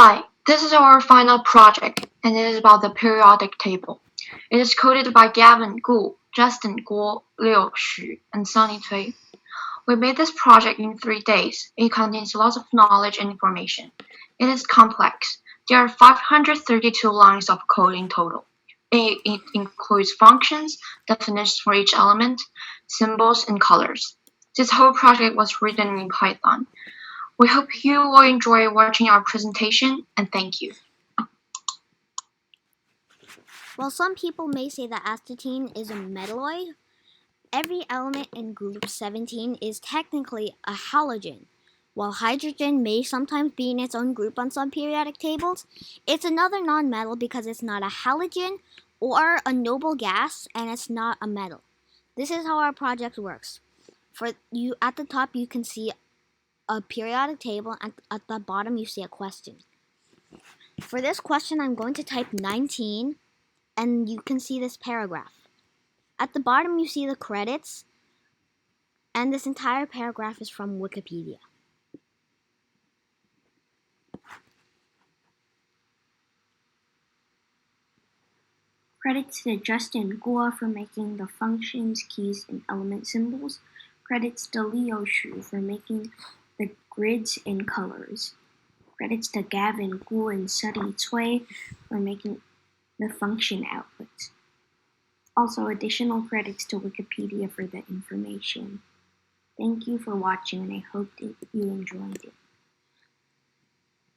Hi, this is our final project, and it is about the periodic table. It is coded by Gavin, Gu, Justin, Guo, Liu, Xu, and Sunny Cui. We made this project in 3 days. It contains lots of knowledge and information. It is complex. There are 532 lines of code in total. It includes functions, definitions for each element, symbols, and colors. This whole project was written in Python. We hope you will enjoy watching our presentation, and thank you. While some people may say that astatine is a metalloid, every element in group 17 is technically a halogen. While hydrogen may sometimes be in its own group on some periodic tables, it's another nonmetal because it's not a halogen or a noble gas, and it's not a metal. This is how our project works. For you, at the top you can see a periodic table, and at the bottom you see a question. For this question, I'm going to type 19, and you can see this paragraph. At the bottom you see the credits, and this entire paragraph is from Wikipedia. Credits to Justin Guo for making the functions, keys, and element symbols. Credits to Liu Xu for making the grids and colors. Credits to Gavin, Gu, and Sunny Cui for making the function outputs. Also, additional credits to Wikipedia for the information. Thank you for watching, and I hope that you enjoyed it.